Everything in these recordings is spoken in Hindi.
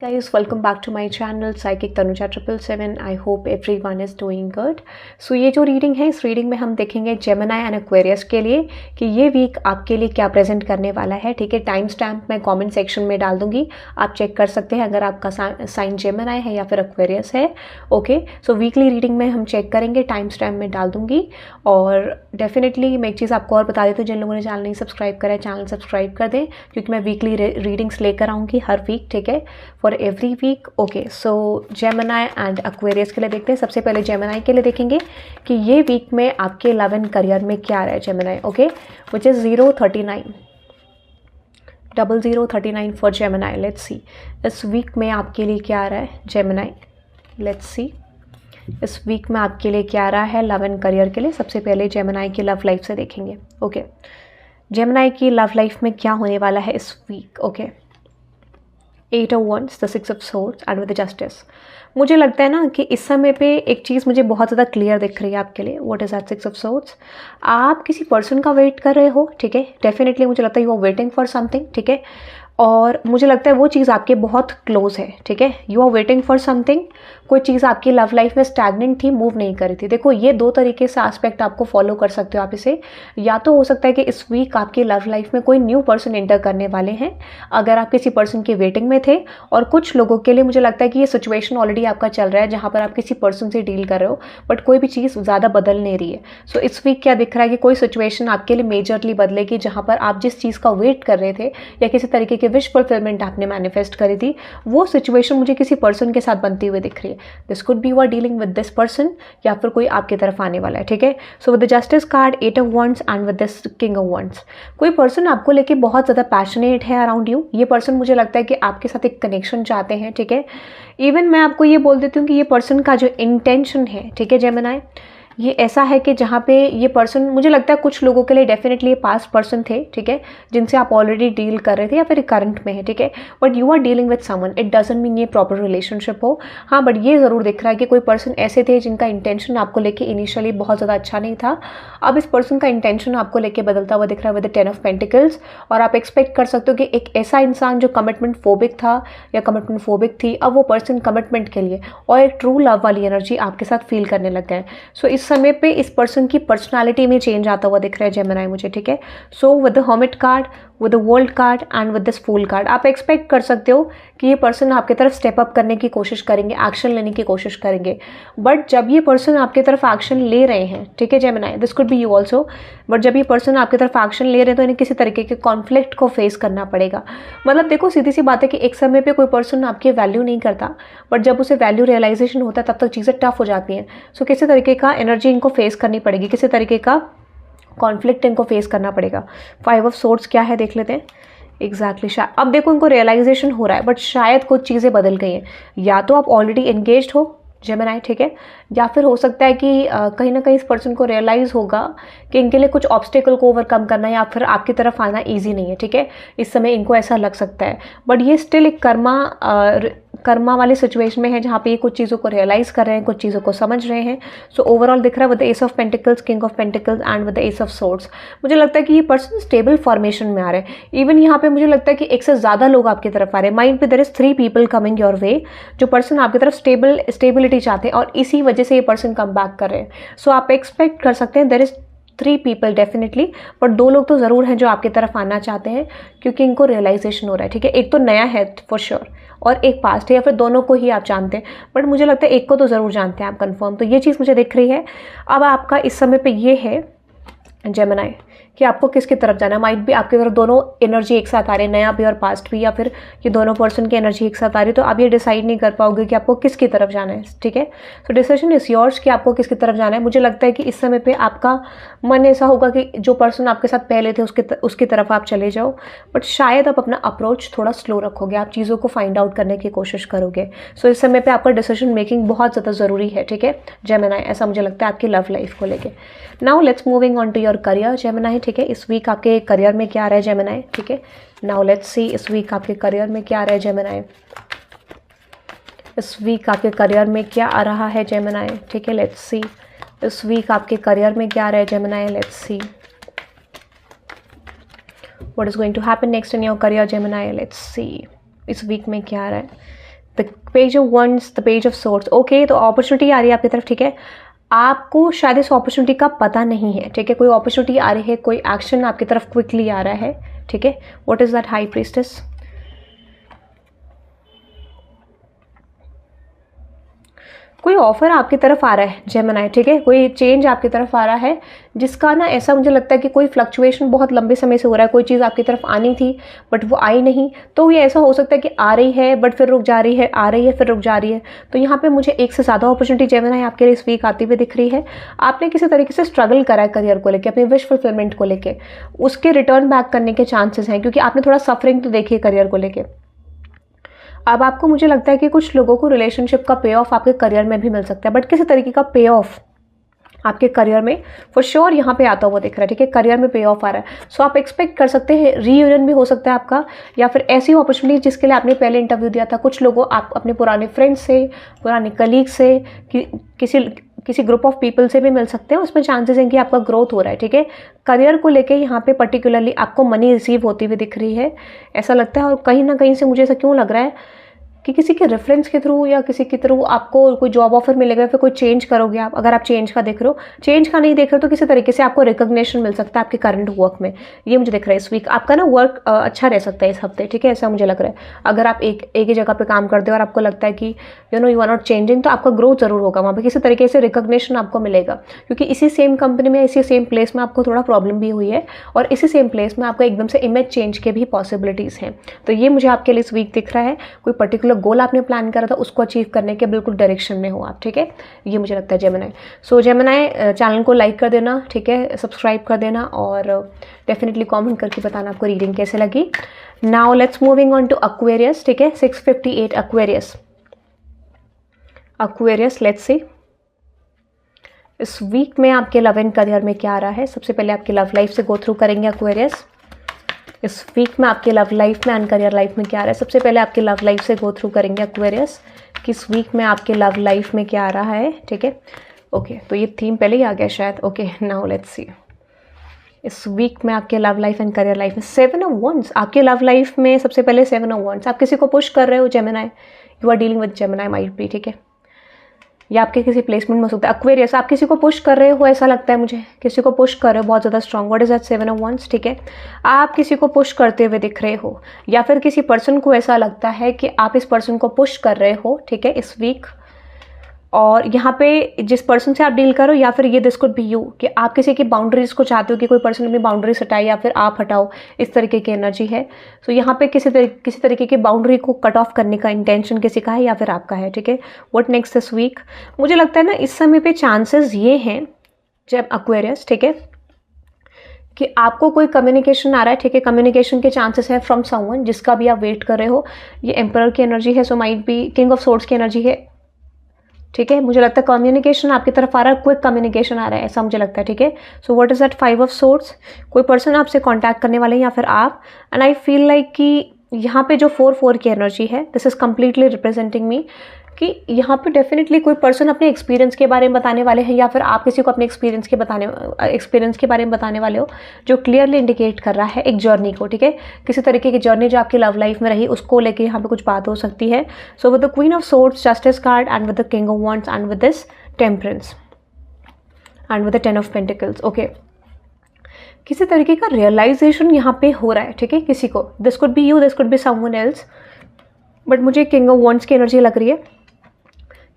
Guys, welcome back to my channel Psychic Tanuja 777. I hope everyone is doing good. So ये जो रीडिंग है, इस रीडिंग में हम देखेंगे जेमिनी एंड एक्वेरियस के लिए कि ये वीक आपके लिए क्या प्रेजेंट करने वाला है. ठीक है, टाइम स्टैम्प मैं कमेंट सेक्शन में डाल दूंगी, आप चेक कर सकते हैं अगर आपका साइन जेमिनी है या फिर एक्वेरियस है. ओके, सो वीकली रीडिंग में हम चेक करेंगे, टाइम स्टैम्प में डाल दूंगी. और डेफिनेटली मैं एक चीज़ आपको और बता देती हूँ, जिन लोगों ने चैनल नहीं सब्सक्राइब करा है चैनल सब्सक्राइब कर दें, क्योंकि मैं वीकली रीडिंग्स लेकर आऊँगी हर वीक. ठीक है, for every week. Okay, so Gemini and Aquarius के लिए देखते हैं. सबसे पहले जेमिनी के लिए देखेंगे कि ये वीक में आपके लव एंड करियर में क्या रहा है Gemini. Okay, which is 039 0039 for Gemini. Let's see इस वीक में आपके लिए क्या आ रहा है जेमिनी. लेट्स सी इस वीक में आपके लिए क्या आ रहा है लव एंड करियर के लिए. सबसे पहले जेमिनी की लव लाइफ से देखेंगे. ओके, जेमिनी की लव लाइफ में क्या होने वाला है इस week. Okay, 8 of Wands, the 6 of Swords and with the Justice. मुझे लगता है ना कि इस समय पे एक चीज़ मुझे बहुत ज़्यादा क्लियर दिख रही है आपके लिए. What is that 6 of Swords? आप किसी पर्सन का वेट कर रहे हो. ठीक है, डेफिनेटली मुझे लगता है you are waiting for something. ठीक है, और मुझे लगता है वो चीज़ आपके बहुत क्लोज है. ठीक है, you are waiting for something. कोई चीज़ आपकी लव लाइफ में स्टैग्नेंट थी, मूव नहीं कर रही थी. देखो, ये दो तरीके से एस्पेक्ट आपको फॉलो कर सकते हो आप इसे. या तो हो सकता है कि इस वीक आपकी लव लाइफ में कोई न्यू पर्सन एंटर करने वाले हैं, अगर आप किसी पर्सन की वेटिंग में थे. और कुछ लोगों के लिए मुझे लगता है कि ये सिचुएशन ऑलरेडी आपका चल रहा है जहाँ पर आप किसी पर्सन से डील कर रहे हो, बट कोई भी चीज़ ज़्यादा बदल नहीं रही है. सो इस वीक क्या दिख रहा है कि कोई सिचुएशन आपके लिए मेजरली बदलेगी, जहाँ पर आप जिस चीज़ का वेट कर रहे थे या किसी तरीके की विश फुलफिलमेंट आपने मैनिफेस्ट करी थी, वो सिचुएशन मुझे किसी पर्सन के साथ बनती हुई दिख रही है. This could be you are dealing with this person, या फिर कोई आपकी तरफ आने वाला है. ठीक है, so with the justice card, 8 of Wands and with this king of Wands, कोई पर्सन आपको लेके बहुत ज़्यादा पैशनेट है अराउंड यू. ये पर्सन मुझे लगता है कि आपके साथ एक कनेक्शन चाहते हैं. ठीक है, इवन मैं आपको ये बोल देती हूँ कि ये पर्सन का जो इंटेंशन है, ठीक है जेमिनी, ये ऐसा है कि जहाँ पे ये पर्सन, मुझे लगता है कुछ लोगों के लिए डेफिनेटली ये पास्ट पर्सन थे. ठीक है, जिनसे आप ऑलरेडी डील कर रहे थे या फिर करंट में है. ठीक है, but you are dealing with someone. It doesn't mean ये प्रॉपर रिलेशनशिप हो. हाँ, बट ये ज़रूर दिख रहा है कि कोई पर्सन ऐसे थे जिनका इंटेंशन आपको लेके इनिशियली बहुत ज़्यादा अच्छा नहीं था. अब इस पर्सन का इंटेंशन आपको लेके बदलता हुआ दिख रहा है विद द 10 of Pentacles. और आप एक्सपेक्ट कर सकते हो कि एक ऐसा इंसान जो कमिटमेंट फोबिक था या कमिटमेंट फोबिक थी, अब वो पर्सन कमिटमेंट के लिए और एक ट्रू लव वाली एनर्जी आपके साथ फील करने लग गए. सो इस समय पे इस पर्सन की पर्सनालिटी में चेंज आता हुआ दिख रहा है जेमिनी मुझे. ठीक है, so with the hermit card, with the world card and with this fool card, आप एक्सपेक्ट कर सकते हो कि ये पर्सन आपकी तरफ स्टेप अप करने की कोशिश करेंगे, एक्शन लेने की कोशिश करेंगे. बट जब ये पर्सन आपकी तरफ एक्शन ले रहे हैं, ठीक है Gemini, this could be you also, but जब ये पर्सन आपकी तरफ एक्शन ले रहे हैं तो इन्हें किसी तरीके के कॉन्फ्लिक्ट को फेस करना पड़ेगा. मतलब देखो, सीधी सी बात है कि एक समय पे कोई पर्सन आपकी वैल्यू नहीं करता, बट जब उसे वैल्यू रियलाइजेशन होता है तब तक चीज़ें टफ हो जाती हैं. सो किसी तरीके का एनर्जी इनको फेस करनी पड़ेगी, किसी तरीके का कॉन्फ्लिक्ट इनको फेस करना पड़ेगा. 5 of Swords क्या है देख लेते हैं. एग्जैक्टली अब देखो, इनको रियलाइजेशन हो रहा है, बट शायद कुछ चीज़ें बदल गई हैं. या तो आप ऑलरेडी एंगेज्ड हो जेमिनी, ठीक है, या फिर हो सकता है कि कहीं ना कहीं इस पर्सन को रियलाइज़ होगा कि इनके लिए कुछ ऑब्स्टेकल को ओवरकम करना या फिर आपकी तरफ आना इजी नहीं है. ठीक है, इस समय इनको ऐसा लग सकता है, बट ये स्टिल एक कर्मा वाली सिचुएशन में है जहाँ पे ये कुछ चीज़ों को रियलाइज़ कर रहे हैं, कुछ चीज़ों को समझ रहे हैं. सो ओवरऑल दिख रहा है with the S of pentacles, king of pentacles and with the S of swords. मुझे लगता है कि ये पर्सन स्टेबल फॉर्मेशन में आ रहे हैं. इवन यहाँ पे मुझे लगता है कि एक से ज़्यादा लोग आपकी तरफ आ रहे हैं. माइंड पे there is 3 people coming your way, जो पर्सन आपकी तरफ स्टेबिलिटी चाहते हैं और इसी वजह से ये पर्सन कम बैक कर रहे हैं. सो आप एक्सपेक्ट कर सकते हैं there is 3 people definitely, but 2 लोग तो ज़रूर हैं जो आपकी तरफ आना चाहते हैं, क्योंकि इनको रियलाइजेशन हो रहा है. ठीक है, एक तो नया है फॉर श्योर और एक पास्ट है, या फिर दोनों को ही आप जानते हैं, बट मुझे लगता है एक को तो ज़रूर जानते हैं आप कंफर्म. तो ये चीज़ मुझे दिख रही है. अब आपका इस समय पे ये है जेमिनी कि आपको किसकी तरफ जाना है. माइट भी आपकी तरफ दोनों एनर्जी एक साथ आ रही है, नया भी और पास्ट भी, या फिर ये दोनों पर्सन की एनर्जी एक साथ आ रही है. तो आप ये डिसाइड नहीं कर पाओगे कि आपको किसकी तरफ जाना है. ठीक है, सो डिसीजन इज योर्स कि आपको किसकी तरफ जाना है. मुझे लगता है कि इस समय पे आपका मन ऐसा होगा कि जो पर्सन आपके साथ पहले थे उसकी तरफ आप चले जाओ, बट शायद आप अपना अप्रोच थोड़ा स्लो रखोगे, आप चीज़ों को फाइंड आउट करने की कोशिश करोगे. सो इस समय पे आपका डिसीजन मेकिंग बहुत ज़्यादा ज़रूरी है. ठीक है जेमिनी, ऐसा मुझे लगता है आपकी लव लाइफ को लेके. Now let's moving on to your career Gemini. ठीक है, इस वीक आपके करियर में क्या आ रहा है जेमिनी. ठीक है, नाउ लेट्स सी इस वीक आपके करियर में क्या आ रहा है जेमिनी. इस वीक आपके करियर में क्या आ रहा है जेमिनी. ठीक है, लेट्स सी इस वीक आपके करियर में क्या आ रहा है Gemini. Let's see what is going to happen next in your career Gemini. Let's see इस वीक में क्या आ रहा है. The page of wands, the page of swords. Okay, तो अपॉर्चुनिटी आ रही है आपकी तरफ, ठीक है। आपको शायद इस अपॉर्चुनिटी का पता नहीं है, ठीक है। कोई अपॉर्चुनिटी आ रही है, कोई एक्शन आपकी तरफ क्विकली आ रहा है, ठीक है। What is that high priestess? कोई ऑफर आपकी तरफ आ रहा है जेमिनी, ठीक है। कोई चेंज आपकी तरफ आ रहा है जिसका ना ऐसा मुझे लगता है कि कोई फ्लक्चुएशन बहुत लंबे समय से हो रहा है। कोई चीज़ आपकी तरफ आनी थी बट वो आई नहीं, तो ये ऐसा हो सकता है कि आ रही है बट फिर रुक जा रही है, आ रही है फिर रुक जा रही है। तो यहाँ पे मुझे एक से ज़्यादा अपॉर्चुनिटी जेमिनी आपके लिए इस वीक आती हुई दिख रही है। आपने किसी तरीके से स्ट्रगल करा है करियर को लेकर, अपनी विश फुलफिलमेंट को लेकर, उसके रिटर्न बैक करने के चांसेस हैं, क्योंकि आपने थोड़ा सफरिंग तो देखी है करियर को लेकर। अब आपको मुझे लगता है कि कुछ लोगों को रिलेशनशिप का पे ऑफ आपके करियर में भी मिल सकता है, बट किसी तरीके का पे ऑफ आपके करियर में फॉर श्योर यहाँ पे आता हुआ दिख रहा है, ठीक है। करियर में पे ऑफ आ रहा है, सो आप एक्सपेक्ट कर सकते हैं रीयूनियन भी हो सकता है आपका, या फिर ऐसी अपॉर्चुनिटी जिसके लिए आपने पहले इंटरव्यू दिया था। कुछ लोगों, आप अपने पुराने फ्रेंड्स से, पुराने कलीग से, किसी ग्रुप ऑफ पीपल से भी मिल सकते हैं। उसमें चांसेस हैं कि आपका ग्रोथ हो रहा है, ठीक है। करियर को लेके यहाँ पे पर्टिकुलरली आपको मनी रिसीव होती हुई दिख रही है, ऐसा लगता है। और कहीं ना कहीं से मुझे ऐसा क्यों लग रहा है कि किसी के रेफरेंस के थ्रू या किसी के थ्रू आपको कोई जॉब ऑफर मिलेगा, फिर कोई चेंज करोगे आप। अगर आप चेंज का देख रहे हो, चेंज का नहीं देख रहे हो, तो किसी तरीके से आपको रिकॉग्निशन मिल सकता है आपके करंट वर्क में। ये मुझे दिख रहा है इस वीक आपका ना वर्क अच्छा रह सकता है इस हफ्ते, ठीक है। ऐसा मुझे लग रहा है। अगर आप एक ही जगह पे काम करते हो और आपको लगता है कि यू आर नॉट चेंजिंग, तो आपका ग्रोथ जरूर होगा वहाँ पे, किसी तरीके से रिकॉग्निशन आपको मिलेगा। क्योंकि इसी सेम कंपनी में, इसी सेम प्लेस में आपको थोड़ा प्रॉब्लम भी हुई है, और इसी सेम प्लेस में आपको एकदम से इमेज चेंज के भी पॉसिबिलिटीज़ हैं। तो ये मुझे आपके लिए इस वीक दिख रहा है। कोई पर्टिकुलर गोल आपने प्लान करा था, उसको अचीव करने के बिल्कुल डायरेक्शन में हो आप, ठीक है। ये मुझे लगता है जेमिनी। सो जेमिनी, चैनल को लाइक कर देना, ठीक है, सब्सक्राइब कर देना, और डेफिनेटली कमेंट करके बताना आपको रीडिंग कैसे लगी। Now let's moving on to Aquarius, ठीक है। 658 एक्वेरियस। एक्वेरियस, लेट्स सी इस वीक में आपके लव एंड करियर में क्या आ रहा है। सबसे पहले आपकी लव लाइफ से गो थ्रू करेंगे एक्वेरियस। इस वीक में आपके लव लाइफ में एंड करियर लाइफ में क्या आ रहा है। सबसे पहले आपके लव लाइफ से गो थ्रू करेंगे एक्वेरियस कि इस वीक में आपके लव लाइफ में क्या आ रहा है, ठीक है। ओके, तो ये थीम पहले ही आ गया शायद। ओके, नाउ लेट्स सी इस वीक में आपके love life and career life में 7 ऑफ वंड्स। आपके लव लाइफ में सबसे पहले 7 ऑफ वंड्स। आप किसी को पुश कर रहे हो Gemini, you are dealing with Gemini might be, ठीक है। या आपके किसी प्लेसमेंट में हो सकता है। एक्वेरियस, आप किसी को पुश कर रहे हो, ऐसा लगता है मुझे, किसी को पुश कर रहे हो बहुत ज़्यादा strong. What is that 7 of wands, ठीक है। आप किसी को पुश करते हुए दिख रहे हो, या फिर किसी पर्सन को ऐसा लगता है कि आप इस पर्सन को पुश कर रहे हो, ठीक है, इस वीक। और यहाँ पे जिस पर्सन से आप डील करो, या फिर ये दिस कुड बी यू, कि आप किसी की बाउंड्रीज को चाहते हो कि कोई पर्सन अपनी बाउंड्रीज हटाए या फिर आप हटाओ, इस तरीके की एनर्जी है। तो यहाँ पे किसी तरीके की बाउंड्री को कट ऑफ करने का इंटेंशन किसी का है या फिर आपका है, ठीक है। व्हाट नेक्स्ट दिस वीक, मुझे लगता है ना इस समय पे चांसेस ये हैं जब एक्वेरियस, ठीक है, कि आपको कोई कम्युनिकेशन आ रहा है, ठीक है। कम्युनिकेशन के चांसेस है फ्रॉम समवन जिसका भी आप वेट कर रहे हो। ये एम्परर की एनर्जी है, so might be king of swords की एनर्जी है, ठीक है। मुझे लगता है कम्युनिकेशन आपकी तरफ आ रहा है, क्विक कम्युनिकेशन आ रहा है, ऐसा मुझे लगता है, ठीक है। So what is that 5 of swords, कोई पर्सन आपसे कांटेक्ट करने वाले हैं या फिर आप। एंड आई फील लाइक कि यहाँ पे जो 4 की एनर्जी है, दिस इज कम्प्लीटली रिप्रेजेंटिंग मी, कि यहाँ पे डेफिनेटली कोई पर्सन अपने एक्सपीरियंस के बारे में बताने वाले हैं, या फिर आप किसी को अपने एक्सपीरियंस के बारे में बताने वाले हो, जो क्लियरली इंडिकेट कर रहा है एक जर्नी को, ठीक है। किसी तरीके की जर्नी जो आपकी लव लाइफ में रही, उसको लेके यहाँ पे कुछ बात हो सकती है। So with the queen of swords, justice card, and with the king of wands, and with this temperance, and with the 10 of pentacles. Okay, किसी तरीके का रियलाइजेशन यहाँ पे हो रहा है, ठीक है, किसी को। This could be you, this could be someone else, but मुझे किंग ऑफ वॉन्ड्स की एनर्जी लग रही है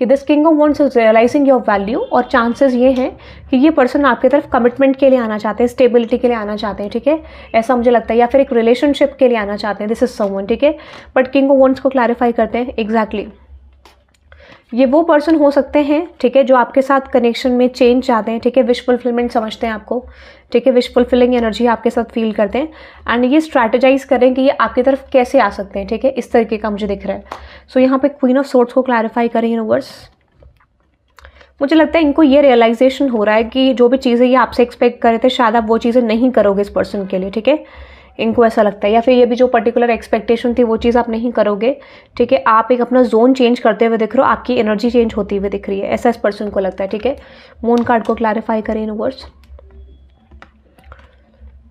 कि this king of wands is realising your value. और चांसेस ये हैं कि ये पर्सन आपकी तरफ कमिटमेंट के लिए आना चाहते हैं, स्टेबिलिटी के लिए आना चाहते हैं, ठीक है, ऐसा मुझे लगता है, या फिर एक रिलेशनशिप के लिए आना चाहते हैं। दिस इज समवन, ठीक है। बट किंग ऑफ वॉन्ड्स को क्लैरिफाई करते हैं, एग्जैक्टली ये वो पर्सन हो सकते हैं, ठीक है, जो आपके साथ कनेक्शन में चेंज चाहते हैं, ठीक है, विश फुलफिलमेंट समझते हैं आपको, ठीक है, विश फुलफिलिंग एनर्जी आपके साथ फील करते हैं, एंड ये स्ट्रैटेजाइज करें कि ये आपकी तरफ कैसे आ सकते हैं, ठीक है, इस तरीके का मुझे दिख रहा है। सो यहाँ पे क्वीन ऑफ सोर्ड्स को क्लैरिफाई करें यूनिवर्स। मुझे लगता है इनको ये रियलाइजेशन हो रहा है कि जो भी चीज़ें ये आपसे एक्सपेक्ट कर रहे थे, शायद आप वो चीज़ें नहीं करोगे इस पर्सन के लिए, ठीक है, इनको ऐसा लगता है। या फिर ये भी जो पर्टिकुलर एक्सपेक्टेशन थी वो चीज़ आप नहीं करोगे, ठीक है। आप एक अपना जोन चेंज करते हुए दिख रहे हो, आपकी एनर्जी चेंज होती हुई दिख रही है, ऐसा इस पर्सन को लगता है, ठीक है। मून कार्ड को क्लैरिफाई करें यूनिवर्स।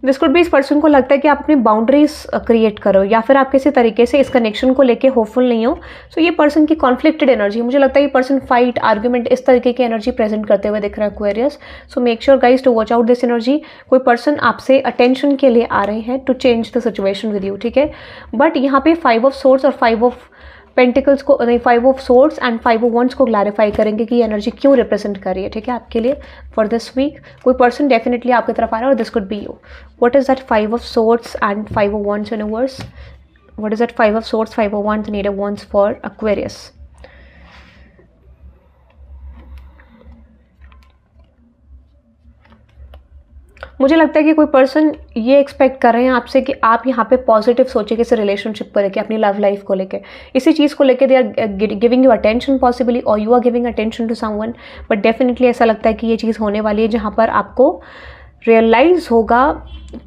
दिस कुड भी इस पर्सन को लगता है कि आप अपनी बाउंड्रीज क्रिएट करो या फिर आप किसी तरीके से इस कनेक्शन को लेके होपफुल नहीं हो. सो ये पर्सन की कॉन्फ्लिक्टेड एनर्जी, मुझे लगता है ये पर्सन फाइट, आर्ग्यूमेंट, इस तरीके की एनर्जी प्रेजेंट करते हुए दिख रहा है Aquarius. So make sure guys to watch out this energy. कोई पर्सन आपसे अटेंशन के लिए आ रहे हैं to change the situation with you, ठीक है. बट यहाँ पे 5 ऑफ सोर्ड्स और 5 ऑफ पेंटिकल्स को नहीं, 5 of swords and 5 of wands को क्लैरिफाई करेंगे कि ये एनर्जी क्यों रिप्रेजेंट कर रही है, ठीक है, आपके लिए फॉर दिस वीक. कोई पर्सन डेफिनेटली आपकी तरफ आ रहा है और this could be you. What is that 5 of swords and 5 of wands universe? What is that 5 of swords, 5 of wands and 8 of wands for Aquarius? मुझे लगता है कि कोई पर्सन ये एक्सपेक्ट कर रहे हैं आपसे कि आप यहाँ पे पॉजिटिव सोचे किसी रिलेशनशिप को लेके, अपनी लव लाइफ को लेके, इसी चीज़ को लेके they are giving you attention possibly और you are giving attention to someone. But definitely ऐसा लगता है कि ये चीज़ होने वाली है जहाँ पर आपको रियलाइज़ होगा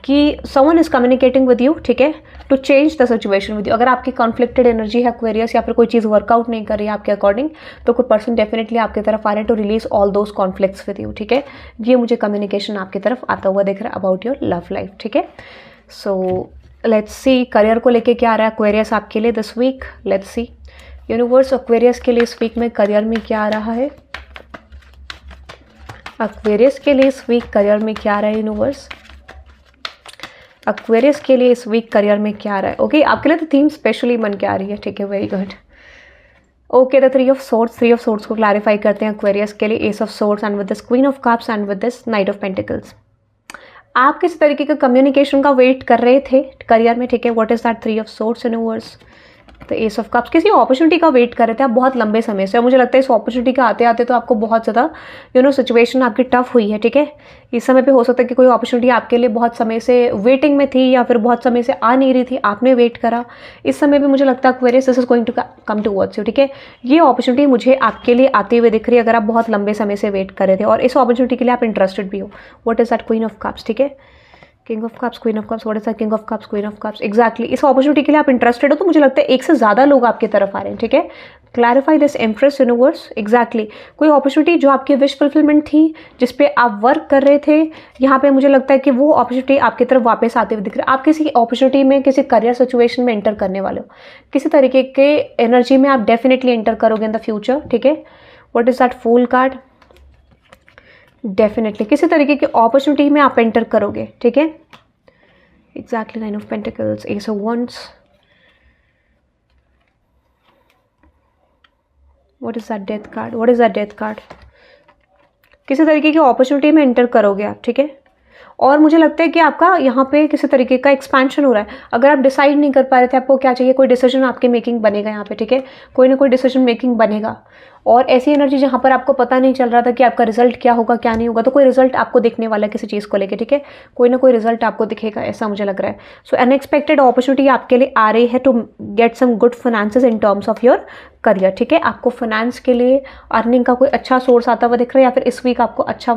कि someone is communicating with you, ठीक है, to change the situation with you. अगर आपकी कॉन्फ्लिक्टेड एनर्जी है एक्वेरियस या फिर कोई चीज़ वर्कआउट नहीं कर रही है आपके अकॉर्डिंग, तो कोई पर्सन डेफिनेटली आपकी तरफ आ रहे हैं to release all those conflicts with you, ठीक है. ये मुझे कम्युनिकेशन आपकी तरफ आता हुआ दिख रहा है अबाउट योर लव लाइफ, ठीक है. सो लेट्स सी करियर को लेके क्या आ रहा है एक्वेरियस आपके लिए this week. Let's see universe Aquarius के लिए इस वीक में करियर में क्या आ रहा है. एक्वेरियस के लिए इस वीक करियर में क्या आ रहा है यूनिवर्स? एक्वेरियस के लिए इस वीक करियर में क्या आ रहा है? ओके, आपके लिए तो थीम स्पेशली मन के आ रही है, ठीक है, very good. Okay, the 3 of swords को क्लैरिफाई करते हैं एक्वेरियस के लिए. S of swords and with this queen of cups and with this night of pentacles. आप किस तरीके का कम्युनिकेशन का वेट कर रहे थे करियर में, ठीक है. What is that 3 of swords universe? तो एस ऑफ कप्स, किसी अपॉर्चुनिटी का वेट कर रहे थे आप बहुत लंबे समय से और मुझे लगता है इस अपॉर्चुनिटी का आते आते तो आपको बहुत ज़्यादा सिचुएशन आपकी टफ हुई है, ठीक है. इस समय पे हो सकता है कि कोई अपॉर्चुनिटी आपके लिए बहुत समय से वेटिंग में थी या फिर बहुत समय से आ नहीं रही थी, आपने वेट करा. इस समय भी मुझे लगता है Aquarius this is going to come towards you, ठीक है. ये अपॉर्चुनिटी मुझे आपके लिए आते हुए दिख रही है अगर आप बहुत लंबे समय से वेट कर रहे थे और इस अपॉर्चुनिटी के लिए आप इंटरेस्टेड भी हो. What is that queen of cups, ठीक है. King of cups, queen of cups, what is that king of cups, queen of cups. Exactly इस अपॉर्चुनिटी के लिए आप इंटरेस्टेड हो तो मुझे लगता है एक से ज़्यादा लोग आपकी तरफ आ रहे हैं, ठीक है. Clarify this empress universe. Exactly कोई अपॉर्चुनिटी जो आपकी विश फुलफिलमेंट थी जिस पे आप वर्क कर रहे थे, यहाँ पे मुझे लगता है कि वो अपॉर्चुनिटी आपकी तरफ वापस आते हुए दिख रही है. आप किसी अपॉर्चुनिटी में, किसी करियर सिचुएशन में एंटर करने वाले हो, किसी तरीके के एनर्जी में आप डेफिनेटली एंटर करोगे इन द फ्यूचर, ठीक है. What is that fool card? Definitely किसी तरीके की अपॉर्चुनिटी में आप एंटर करोगे, ठीक है. Exactly, 9 of Pentacles, Ace of Wands. What is that Death card? What is that Death card? किसी तरीके की अपॉर्चुनिटी में एंटर करोगे आप, ठीक है. और मुझे लगता है कि आपका यहाँ पे किसी तरीके का एक्सपेंशन हो रहा है. अगर आप डिसाइड नहीं कर पा रहे थे आपको क्या चाहिए, कोई डिसीजन आपके मेकिंग बनेगा यहाँ पे, ठीक है. कोई ना कोई डिसीजन मेकिंग बनेगा और ऐसी एनर्जी जहाँ पर आपको पता नहीं चल रहा था कि आपका रिजल्ट क्या होगा क्या नहीं होगा, तो कोई रिजल्ट आपको दिखने वाला है किसी चीज़ को लेके, ठीक है. कोई ना कोई रिजल्ट आपको दिखेगा, ऐसा मुझे लग रहा है. सो अनएक्सपेक्टेड अपॉर्चुनिटी आपके लिए आ रही है to get some good finances in terms of your career, ठीक है. आपको फाइनेंस के लिए अर्निंग का कोई अच्छा सोर्स आता हुआ दिख रहा है या फिर इस वीक आपको अच्छा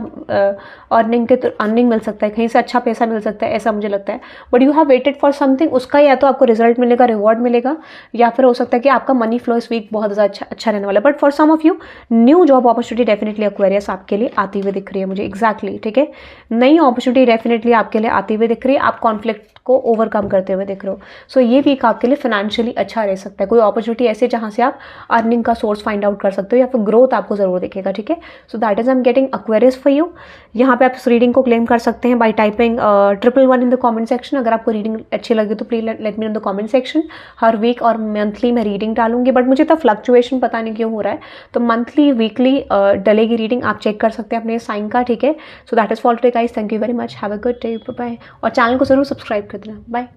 अर्निंग मिल सकता है, कहीं से अच्छा पैसा मिल सकता है, ऐसा मुझे लगता है. But you have waited for something, उसका या तो आपको रिजल्ट मिलेगा, रिवॉर्ड मिलेगा, या फिर हो सकता है कि आपका मनी फ्लो इस वीक बहुत ज़्यादा अच्छा रहने वाला है. But for some of you new job opportunity definitely Aquarius आपके लिए आती हुई दिख रही है मुझे. एग्जैक्टली, ठीक है. नई अपॉर्चुनिटी डेफिनेटली आपके लिए आती हुई दिख रही है. आप कॉन्फ्लिक्ट को ओवरकम करते हुए दिख रहे हो. सो ये वीक आपके लिए फाइनेंशियली अच्छा रह सकता है. कोई अपॉर्चुनिटी ऐसे जहाँ से आप अर्निंग का सोर्स फाइंड आउट कर सकते हो या फिर ग्रोथ आपको जरूर दिखेगा, ठीक है. So that is I am getting Aquarius for you. यहाँ पे आप इस रीडिंग को क्लेम कर सकते हैं by typing 111 in the comment section. अगर आपको रीडिंग अच्छी लगी तो please let me in the comment section. हर वीक और मंथली मैं रीडिंग डालूंगी, बट मुझे तो फ्लक्चुएशन पता नहीं क्यों हो रहा है, तो मंथली वीकली डलेगी रीडिंग. आप चेक कर सकते हैं अपने साइन का, ठीक है. So that is for today guys. Thank you very much. Have a good day. Bye. और चैनल को जरूर सब्सक्राइब कर देना. बाय.